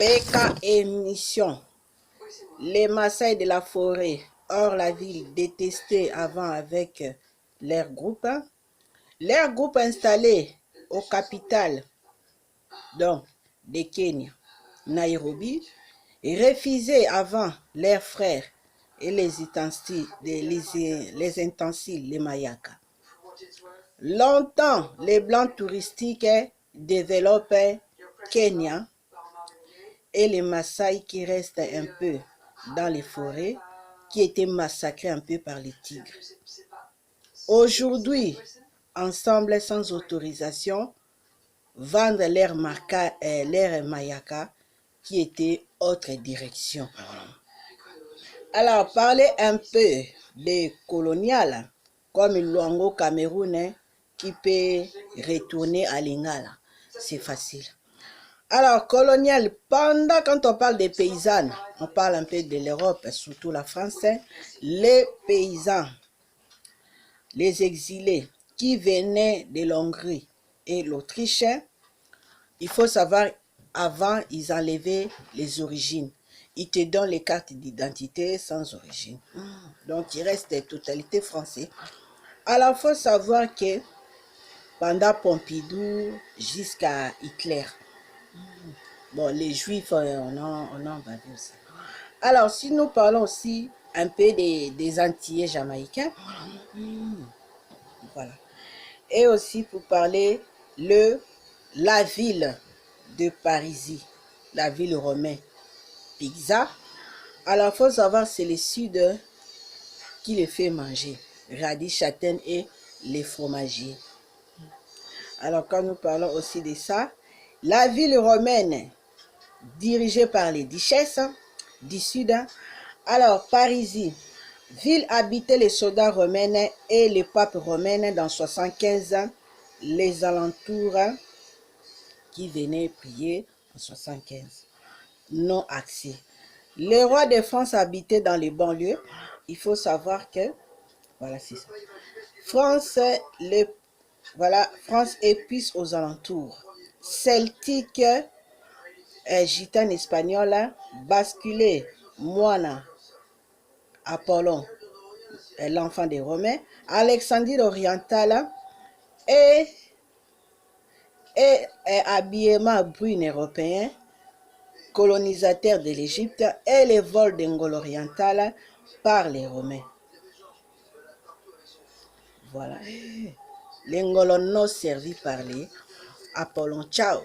PK émission. Les Maasai de la forêt, hors la ville, détestés avant avec leur groupe. Leur groupe installé au capital donc, de Kenya, Nairobi, refusé avant leurs frères et les ustensiles, les Mayaka. Longtemps, les blancs touristiques développent Kenya et les Maasai qui restent un peu dans les forêts, qui étaient massacrés un peu par les tigres. Aujourd'hui, ensemble sans autorisation, vendent leur Mayaka qui était autre direction. Alors, parler un peu des coloniales, comme Luango Cameroun, qui peut retourner à Lingala. C'est facile. Alors, colonial, quand on parle des paysannes, on parle un peu de l'Europe, surtout la France, les paysans, les exilés qui venaient de l'Hongrie et l'Autriche, il faut savoir, avant, ils enlevaient les origines. Ils te donnent les cartes d'identité sans origine. Donc, il reste la totalité français. Alors, il faut savoir que pendant Pompidou jusqu'à Hitler, bon, les Juifs, on en va dire ça. Alors, si nous parlons aussi un peu des Antillais jamaïcains, voilà. Et aussi pour parler la ville de Parisie, la ville romaine, Pizza. Alors, il faut savoir, c'est le sud qui les fait manger, radis, châtaigne et les fromagiers. Alors, quand nous parlons aussi de ça, la ville romaine, dirigée par les duchesses du sud. Alors, Parisie, ville habitée les soldats romains et les papes romains dans 75 ans, les alentours qui venaient prier en 75. Non accès. Les rois de France habitaient dans les banlieues. Il faut savoir que, voilà, c'est ça. France et puis aux alentours. Celtique, gitane espagnole, basculé, moine, Apollon, l'enfant des Romains, Alexandrie orientale et habillement brune européen, colonisateur de l'Égypte et les vols d'Angole orientale par les Romains. Voilà. Les Ngolonos servis par les Apollon. Ciao.